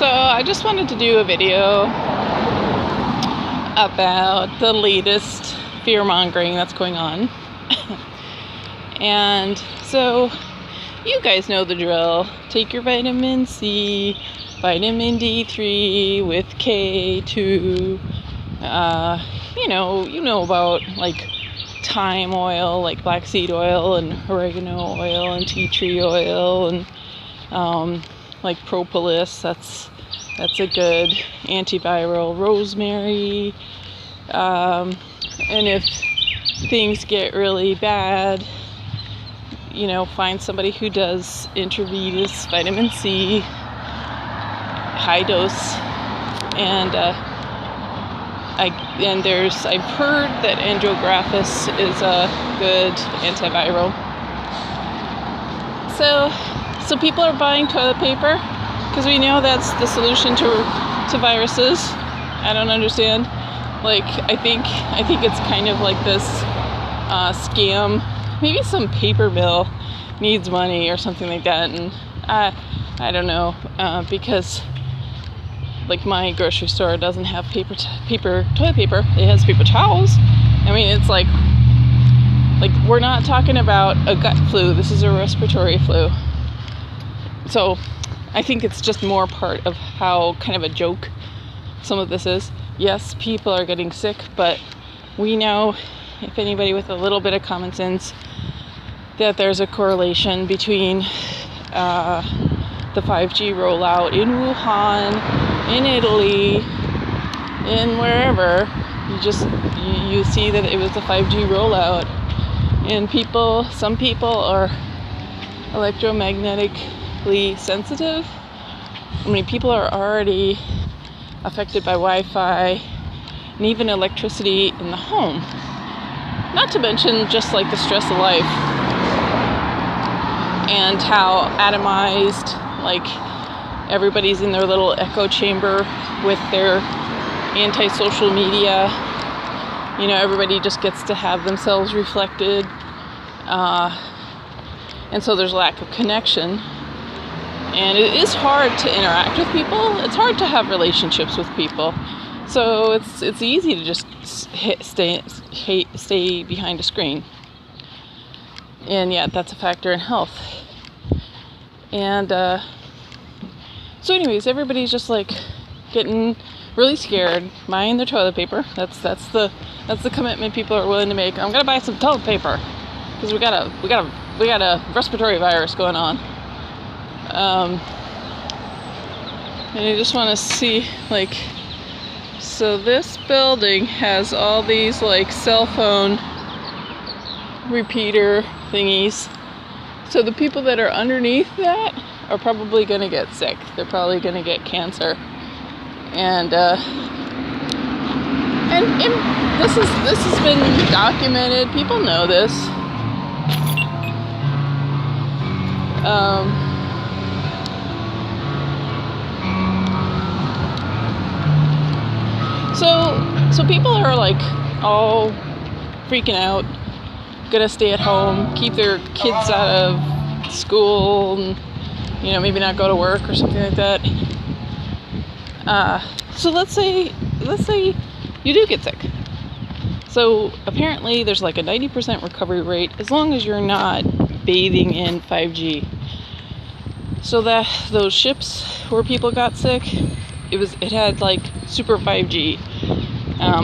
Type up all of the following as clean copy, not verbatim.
So I just wanted to do a video about the latest fear-mongering that's going on. And so you guys know the drill. Take your vitamin C, vitamin D3 with K2. You know about like thyme oil, like black seed oil and oregano oil and tea tree oil and like propolis. That's a good antiviral. Rosemary. And if things get really bad, find somebody who does intravenous vitamin C, high dose, and I've heard that Andrographis is a good antiviral. So people are buying toilet paper because we know that's the solution to viruses. I don't understand. Like, I think it's kind of like this scam. Maybe some paper mill needs money or something like that, and I don't know, because like my grocery store doesn't have paper toilet paper. It has paper towels. I mean, it's like we're not talking about a gut flu. This is a respiratory flu. So I think it's just more part of how kind of a joke some of this is. Yes, people are getting sick, but we know, if anybody with a little bit of common sense, that there's a correlation between the 5G rollout in Wuhan, in Italy, in wherever. You see that it was the 5G rollout, and some people are electromagnetically sensitive. I mean, people are already affected by Wi-Fi and even electricity in the home. Not to mention just like the stress of life and how atomized, like everybody's in their little echo chamber with their anti-social media. Everybody just gets to have themselves reflected. And so there's lack of connection. And it is hard to interact with people. It's hard to have relationships with people. So it's easy to just stay behind a screen. And yeah, that's a factor in health. And so anyways, everybody's just like getting really scared, buying their toilet paper. That's the commitment people are willing to make. I'm gonna buy some toilet paper because we got a respiratory virus going on. And I just want to see, so this building has all these cell phone repeater thingies. So the people that are underneath that are probably going to get sick. They're probably going to get cancer. And this has been documented. People know this. So people are all freaking out, gonna stay at home, keep their kids out of school, and maybe not go to work or something like that. So let's say you do get sick. So apparently there's a 90% recovery rate as long as you're not bathing in 5G. So that those ships where people got sick, it had super 5G.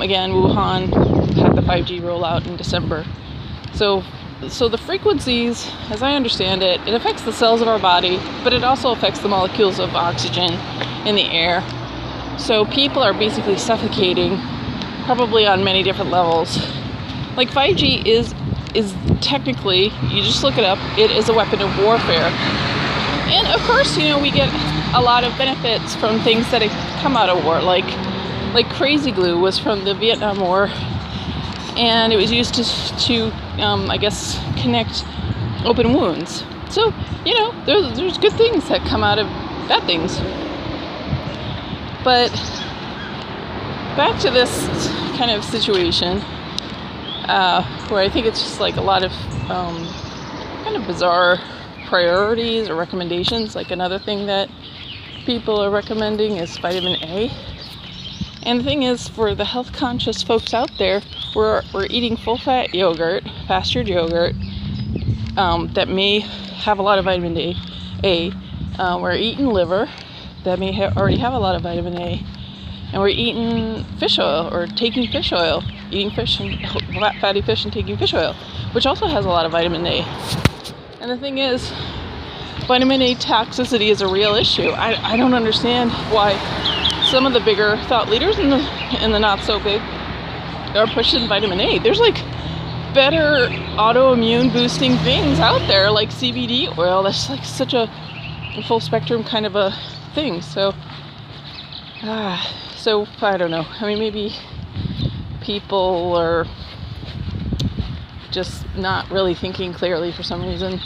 Again, Wuhan had the 5G rollout in December. So the frequencies, as I understand it affects the cells of our body, but it also affects the molecules of oxygen in the air. So people are basically suffocating, probably on many different levels. 5G is technically, you just look it up, it is a weapon of warfare. And of course, we get a lot of benefits from things that have come out of war, like crazy glue was from the Vietnam War, and it was used to I guess, connect open wounds. So, there's good things that come out of bad things. But back to this kind of situation, where I think it's just a lot of kind of bizarre priorities or recommendations. Another thing that people are recommending is vitamin A. And the thing is, for the health conscious folks out there, we're eating full fat yogurt, pastured yogurt, that may have a lot of vitamin A. We're eating liver that may already have a lot of vitamin A. And we're eating fish oil, or taking fish oil, eating fish and fatty fish and taking fish oil, which also has a lot of vitamin A. And the thing is, vitamin A toxicity is a real issue. I don't understand why some of the bigger thought leaders and the not so big are pushing vitamin A. There's like better autoimmune boosting things out there, like CBD oil. That's like such a full spectrum kind of a thing. So I don't know. I mean, maybe people are just not really thinking clearly for some reason.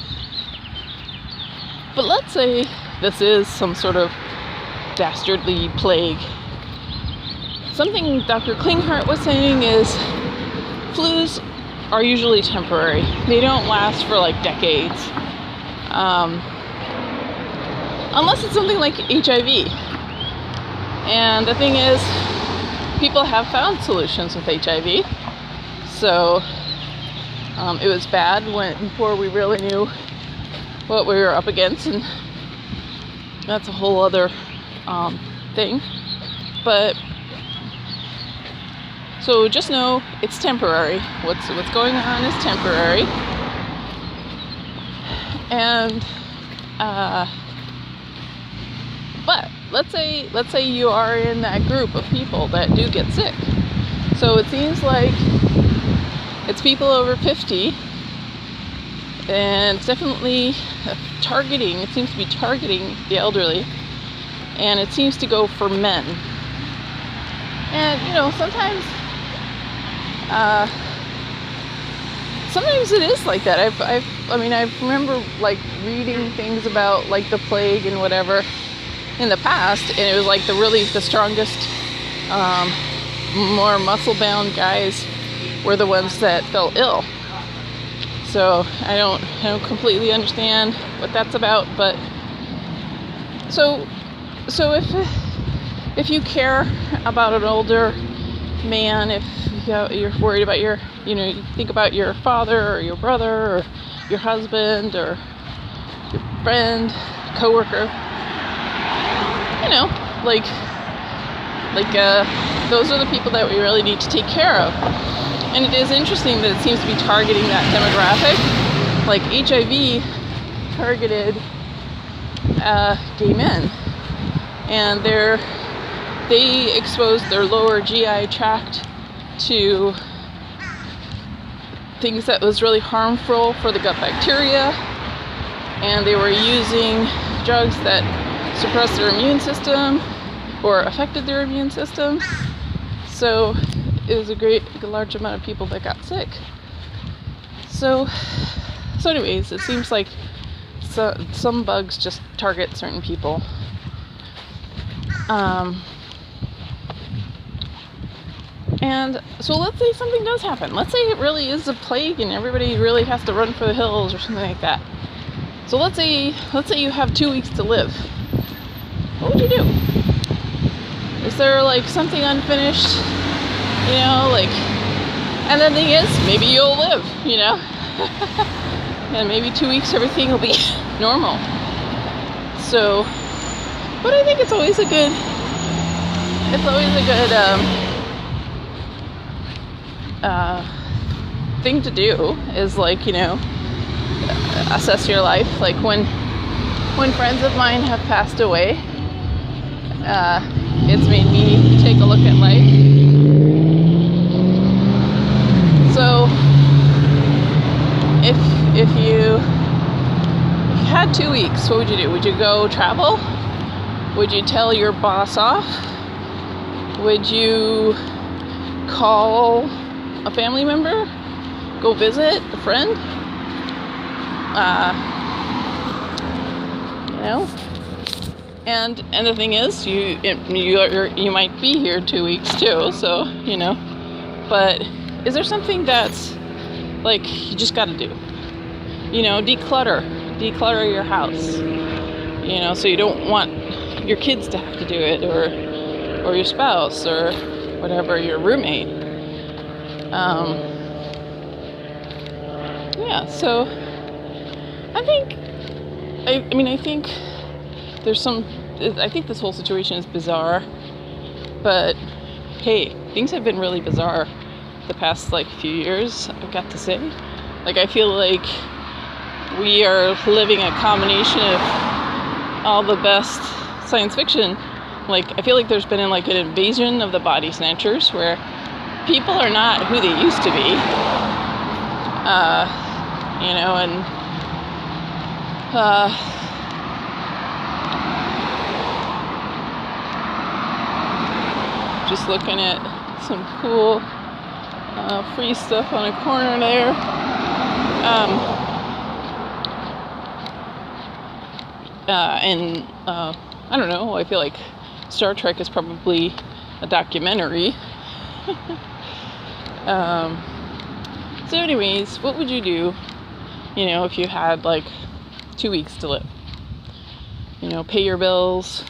But let's say this is some sort of dastardly plague. Something Dr. Klinghardt was saying is flus are usually temporary. They don't last for like decades. Unless it's something like HIV. And the thing is, people have found solutions with HIV. So it was bad before we really knew what we were up against, and that's a whole other thing. But so just know it's temporary. What's going on is temporary. And but let's say you are in that group of people that do get sick. So it seems like it's people over 50, and it's definitely it seems to be targeting the elderly, and it seems to go for men. And sometimes it is like that. I remember like reading things about like the plague and whatever in the past, and it was like the strongest, more muscle-bound guys were the ones that fell ill. So I don't completely understand what that's about, but so if you care about an older man, if you're worried about you think about your father or your brother or your husband or your friend, coworker, those are the people that we really need to take care of. And it is interesting that it seems to be targeting that demographic. Like HIV targeted gay men, and they exposed their lower GI tract to things that was really harmful for the gut bacteria, and they were using drugs that suppressed their immune system or affected their immune system. So it was a large amount of people that got sick. So anyways, it seems like some bugs just target certain people. And so let's say something does happen. Let's say it really is a plague and everybody really has to run for the hills or something like that. So let's say you have 2 weeks to live. What would you do? Is there like something unfinished? And the thing is, maybe you'll live, and maybe 2 weeks everything will be normal. So, but I think it's always a good thing to do is assess your life. Like when friends of mine have passed away, it's made me take a look at life. So if you had 2 weeks, what would you do? Would you go travel? Would you tell your boss off? Would you call a family member? Go visit a friend? And the thing is, you might be here 2 weeks too. So but is there something that's like you just got to do? Declutter your house. So you don't want your kids to have to do it, or your spouse, or whatever, your roommate. Yeah, so I think I think this whole situation is bizarre, but hey, things have been really bizarre the past few years, I've got to say. I feel like we are living a combination of all the best science fiction. I feel like there's been an invasion of the body snatchers, where people are not who they used to be. Just looking at some cool free stuff on a corner there. I don't know, I feel like Star Trek is probably a documentary. So anyways, what would you do, if you had 2 weeks to live? Pay your bills,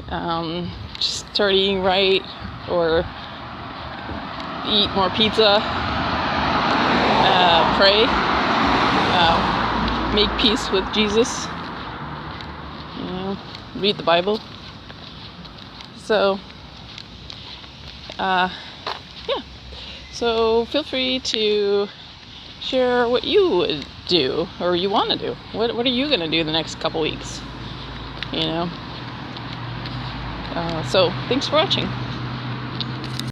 just start eating right, or eat more pizza, pray, make peace with Jesus, read the Bible. So, yeah. So feel free to share what you would do, or you want to do. What are you going to do the next couple weeks? So thanks for watching.